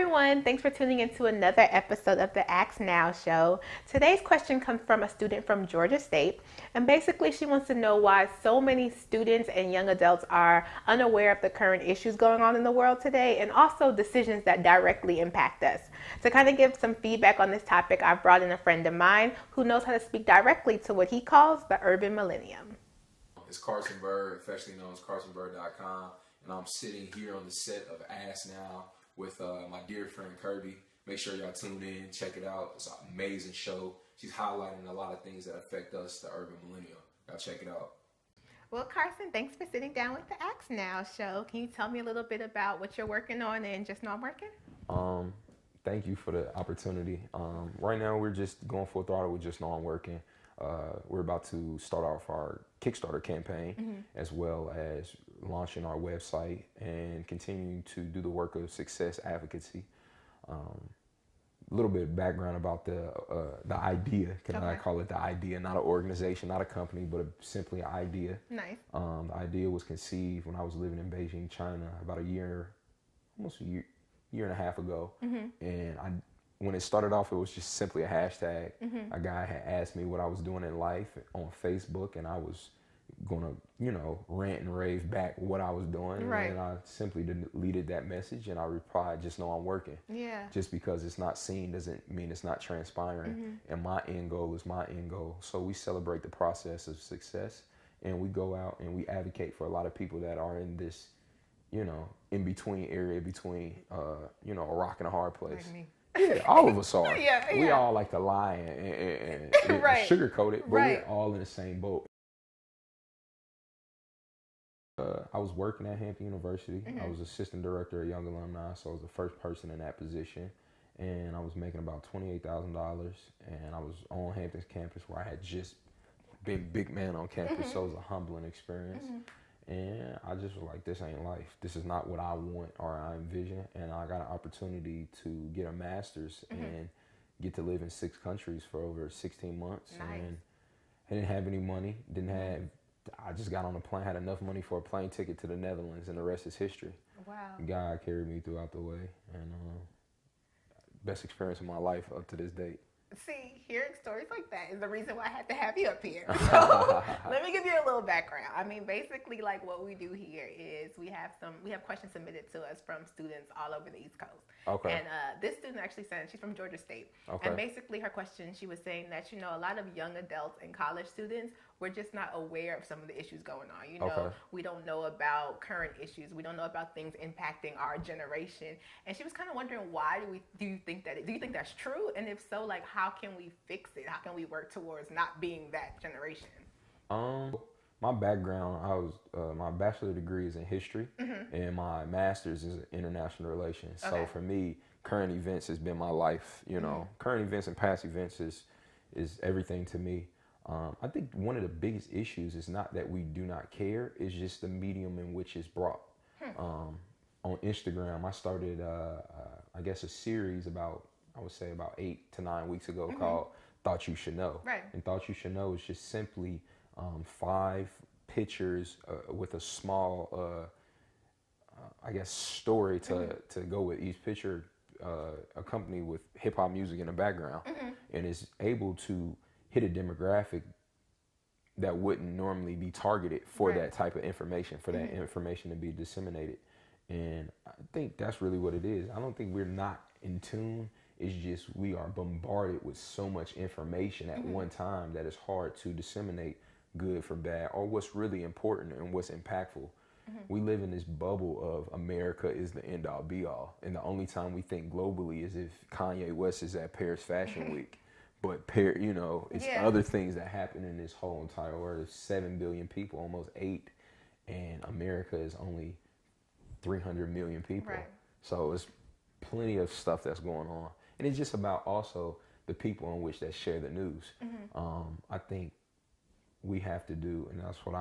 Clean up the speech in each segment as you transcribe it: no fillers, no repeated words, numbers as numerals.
everyone. Thanks for tuning into another episode of the Ask Now show. Today's question comes from a student from Georgia State, and basically she wants to know why so many students and young adults are unaware of the current issues going on in the world today and also decisions that directly impact us. To kind of give some feedback on this topic, I've brought in a friend of mine who knows how to speak directly to what he calls the urban millennium. It's Carson Bird, affectionately known as CarsonBird.com, and I'm sitting here on the set of Ask Now with my dear friend Kirby. Make sure y'all tune in, check it out. It's an amazing show. She's highlighting a lot of things that affect us, the urban millennial. Y'all check it out. Well, Carson, thanks for sitting down with the Ask Now show. Can you tell me a little bit about what you're working on and Just Know I'm Working? Thank you for the opportunity. Right now, we're just going full throttle with Just Know I'm Working. We're about to start off our Kickstarter campaign, as well as launching our website and continuing to do the work of success advocacy. A little bit of background about the idea. I call it the idea, not an organization, not a company, but simply an idea. Nice. The idea was conceived when I was living in Beijing, China, about almost a year and a half ago, and when it started off, it was just simply a hashtag. A guy had asked me what I was doing in life on Facebook, and I was gonna, rant and rave back what I was doing. Right. And I simply deleted that message, and I replied, "Just know I'm working." Yeah. Just because it's not seen doesn't mean it's not transpiring. And my end goal is my end goal. So we celebrate the process of success, and we go out and we advocate for a lot of people that are in this, in between area between, a rock and a hard place. Like me. Yeah, all of us are. Yeah. We all like to lie and Right. sugarcoat it, but Right. we're all in the same boat. I was working at Hampton University. I was assistant director of Young Alumni, so I was the first person in that position. And I was making about $28,000, and I was on Hampton's campus where I had just been big man on campus, so it was a humbling experience. And I just was like, this ain't life. This is not what I want or I envision. And I got an opportunity to get a master's and get to live in 6 countries for over 16 months. Nice. And I didn't have any money. I just got on a plane, had enough money for a plane ticket to the Netherlands, and the rest is history. Wow. God carried me throughout the way. And best experience of my life up to this date. See, hearing stories like that is the reason why I had to have you up here. So let me give you a little background. I mean, basically, like what we do here is we have questions submitted to us from students all over the East Coast. Okay. And this student actually sent, she's from Georgia State. Okay. And basically her question, she was saying that, a lot of young adults and college students, we're just not aware of some of the issues going on. Okay. We don't know about current issues. We don't know about things impacting our generation. And she was kind of wondering, why do you think that's true? And if so, like, how can we fix it? How can we work towards not being that generation? My background, my bachelor degree is in history, and my master's is in international relations. Okay. So for me, current events has been my life. Current events and past events is everything to me. I think one of the biggest issues is not that we do not care; it's just the medium in which it's brought. On Instagram, I started, I guess, a series about 8 to 9 weeks ago called "Thought You Should Know." Right. And "Thought You Should Know" is just simply 5 pictures with a small, story to go with each picture, accompanied with hip hop music in the background, and is able to hit a demographic that wouldn't normally be targeted for that type of information, for that information to be disseminated. And I think that's really what it is. I don't think we're not in tune. It's just we are bombarded with so much information at one time that it's hard to disseminate good for bad, or what's really important and what's impactful. We live in this bubble of America is the end all be all. And the only time we think globally is if Kanye West is at Paris Fashion Week. But it's other things that happen in this whole entire world. There's 7 billion people, almost 8, and America is only 300 million people. Right. So it's plenty of stuff that's going on. And it's just about also the people in which that share the news. I think we have to do, and that's what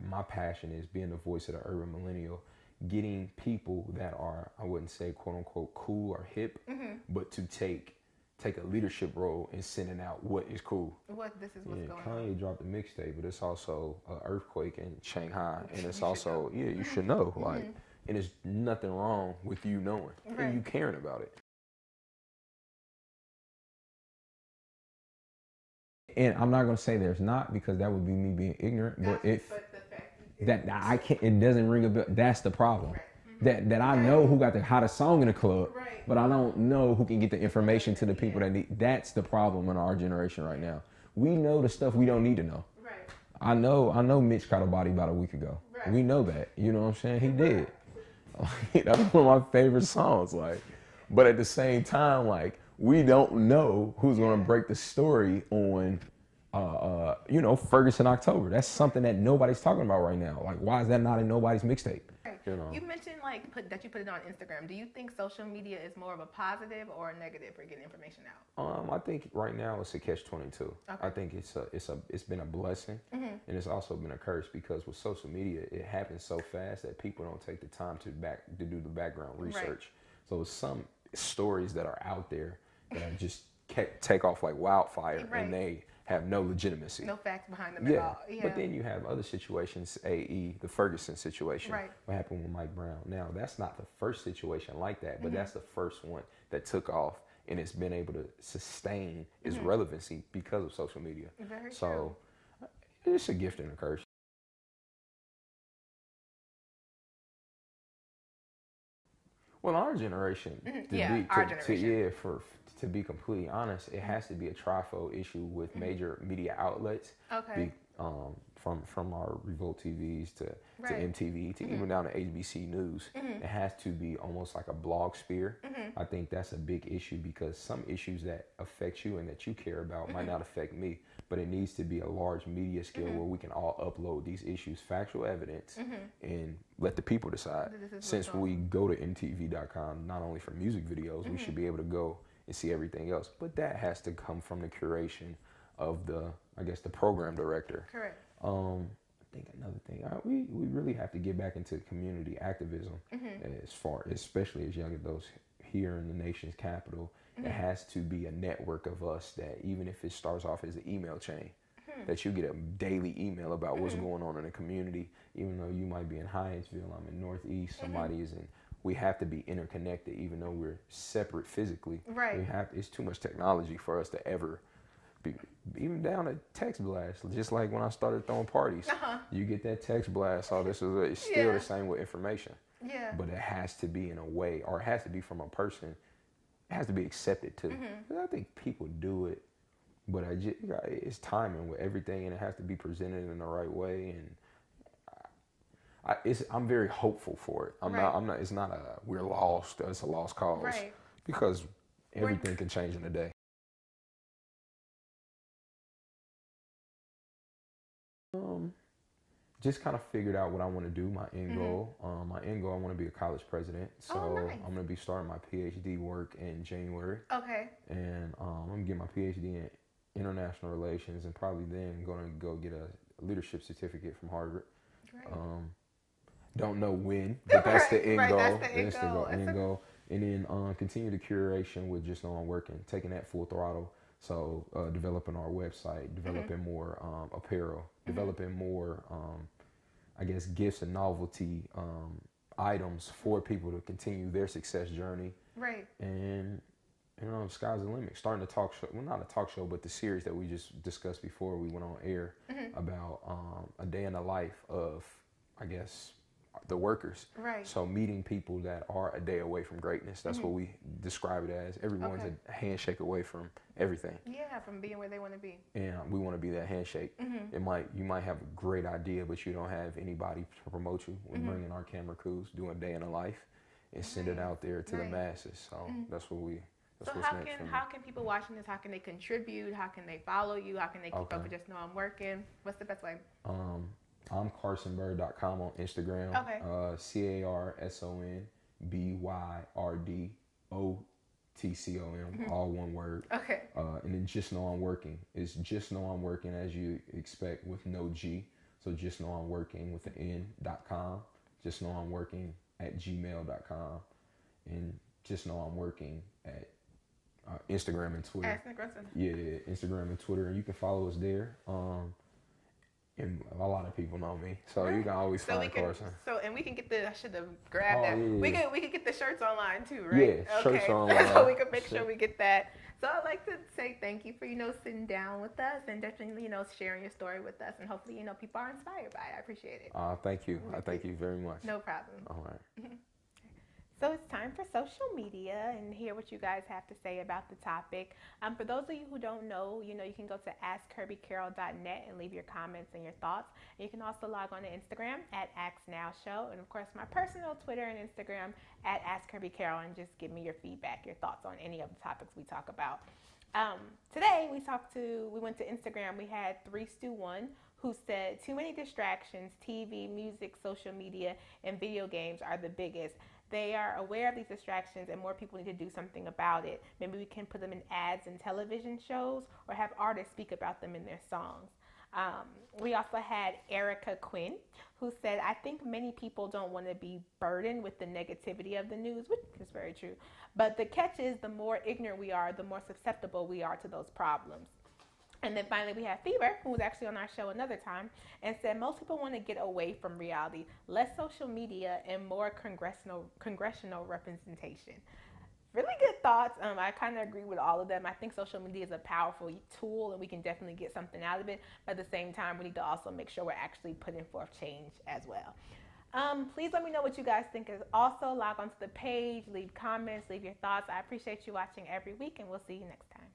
my passion is, being the voice of the urban millennial, getting people that are, I wouldn't say quote unquote cool or hip, but to take a leadership role in sending out what is cool. This is what's going Kanye on. dropped a mixtape, but it's also an earthquake in Shanghai, and it's also you should know, like, and there's nothing wrong with you knowing and you caring about it. And I'm not gonna say there's not, because that would be me being ignorant. But if that I can't, it doesn't ring a bell. That's the problem. Right. That I know who got the hottest song in the club, but I don't know who can get the information to the people that need. That's the problem in our generation right now. We know the stuff we don't need to know. Right. I know Mitch caught a body about a week ago. Right. We know that. You know what I'm saying? He did. That's one of my favorite songs. Like, but at the same time, like, we don't know who's gonna break the story on, Ferguson October. That's something that nobody's talking about right now. Like, why is that not in nobody's mixtape? You mentioned that you put it on Instagram. Do you think social media is more of a positive or a negative for getting information out? I think right now it's a catch-22. Okay. I think it's been a blessing, and it's also been a curse, because with social media, it happens so fast that people don't take the time to do the background research. Right. So some stories that are out there that are just take off like wildfire, and they have no legitimacy. No facts behind them at all. Yeah. But then you have other situations, the Ferguson situation, what happened with Mike Brown. Now, that's not the first situation like that, but that's the first one that took off, and it's been able to sustain its relevancy because of social media. Very true. It's a gift and a curse. Well, our generation, to be completely honest, it has to be a trifold issue with major media outlets. Okay. From our Revolt TVs to MTV to even down to ABC News. It has to be almost like a blog sphere. I think that's a big issue, because some issues that affect you and that you care about might not affect me, but it needs to be a large media scale where we can all upload these issues, factual evidence, and let the people decide. Since we go to MTV.com, not only for music videos, we should be able to go and see everything else. But that has to come from the curation of the program director. Correct. I think another thing, we really have to get back into community activism, especially as young adults here in the nation's capital. It has to be a network of us that, even if it starts off as an email chain, that you get a daily email about what's going on in the community. Even though you might be in Hyattsville, I'm in Northeast, somebody is in. We have to be interconnected, even though we're separate physically. Right. It's too much technology for us to ever be, even down a text blast. Just like when I started throwing parties, you get that text blast. It's still the same with information. Yeah. But it has to be in a way, or it has to be from a person. It has to be accepted too. I think people do it, but it's timing with everything, and it has to be presented in the right way. And I'm very hopeful for it. I'm not. It's not we're lost. It's a lost cause. Right. Because everything can change in a day. Just kind of figured out what I want to do. My end goal. My end goal. I want to be a college president. So nice. I'm going to be starting my PhD work in January. Okay. And I'm going to get my PhD in international relations, and probably then going to go get a leadership certificate from Harvard. Great. Don't know when, but that's the end goal. That's the end goal. And then continue the curation with Just Know I'm Working, taking that full throttle. So developing our website, developing more apparel, developing more, gifts and novelty items for people to continue their success journey. Right. And, sky's the limit. Starting a talk show, well, not a talk show, but the series that we just discussed before we went on air about a day in the life of, the workers. Right. So meeting people that are a day away from greatness. That's what we describe it as. Everyone's a handshake away from everything. Yeah, from being where they want to be. And we want to be that handshake. You might have a great idea, but you don't have anybody to promote you. We're bringing our camera crews, doing a day in the life, and send it out there to the masses. So that's what we. So how can people watching this? How can they contribute? How can they follow you? How can they keep up with Just Know I'm Working? What's the best way? I'm CarsonByrd.com on Instagram. Okay. CarsonByrdotcom, all one word. Okay. And then Just Know I'm Working. It's Just Know I'm Working as you expect with no G. So Just Know I'm Working with the N.com. Just Know I'm Working at gmail.com. And Just Know I'm Working at Instagram and Twitter. Yeah, Instagram and Twitter. And you can follow us there. And a lot of people know me, so you can always find Carson. And we can get I should have grabbed that. Yeah. We could get the shirts online too, right? Yeah, shirts online. So we can make sure we get that. So So I'd like to say thank you for, sitting down with us and definitely, sharing your story with us. And hopefully, people are inspired by it. I appreciate it. Thank you. I thank you very much. No problem. All right. So it's time for social media and hear what you guys have to say about the topic. For those of you who don't know, you can go to askkirbycarroll.net and leave your comments and your thoughts. And you can also log on to Instagram at AskNowShow, and of course my personal Twitter and Instagram at AskKirbyCarroll, and just give me your feedback, your thoughts on any of the topics we talk about. Today we went to Instagram. We had 3Stew1 who said too many distractions, TV, music, social media, and video games are the biggest. They are aware of these distractions and more people need to do something about it. Maybe we can put them in ads and television shows or have artists speak about them in their songs. We also had Erica Quinn who said, I think many people don't want to be burdened with the negativity of the news, which is very true. But the catch is the more ignorant we are, the more susceptible we are to those problems. And then finally we have Fever, who was actually on our show another time, and said most people want to get away from reality, less social media, and more congressional representation. Really good thoughts. I kind of agree with all of them. I think social media is a powerful tool, and we can definitely get something out of it. But at the same time, we need to also make sure we're actually putting forth change as well. Please let me know what you guys think. Also, log onto the page, leave comments, leave your thoughts. I appreciate you watching every week, and we'll see you next time.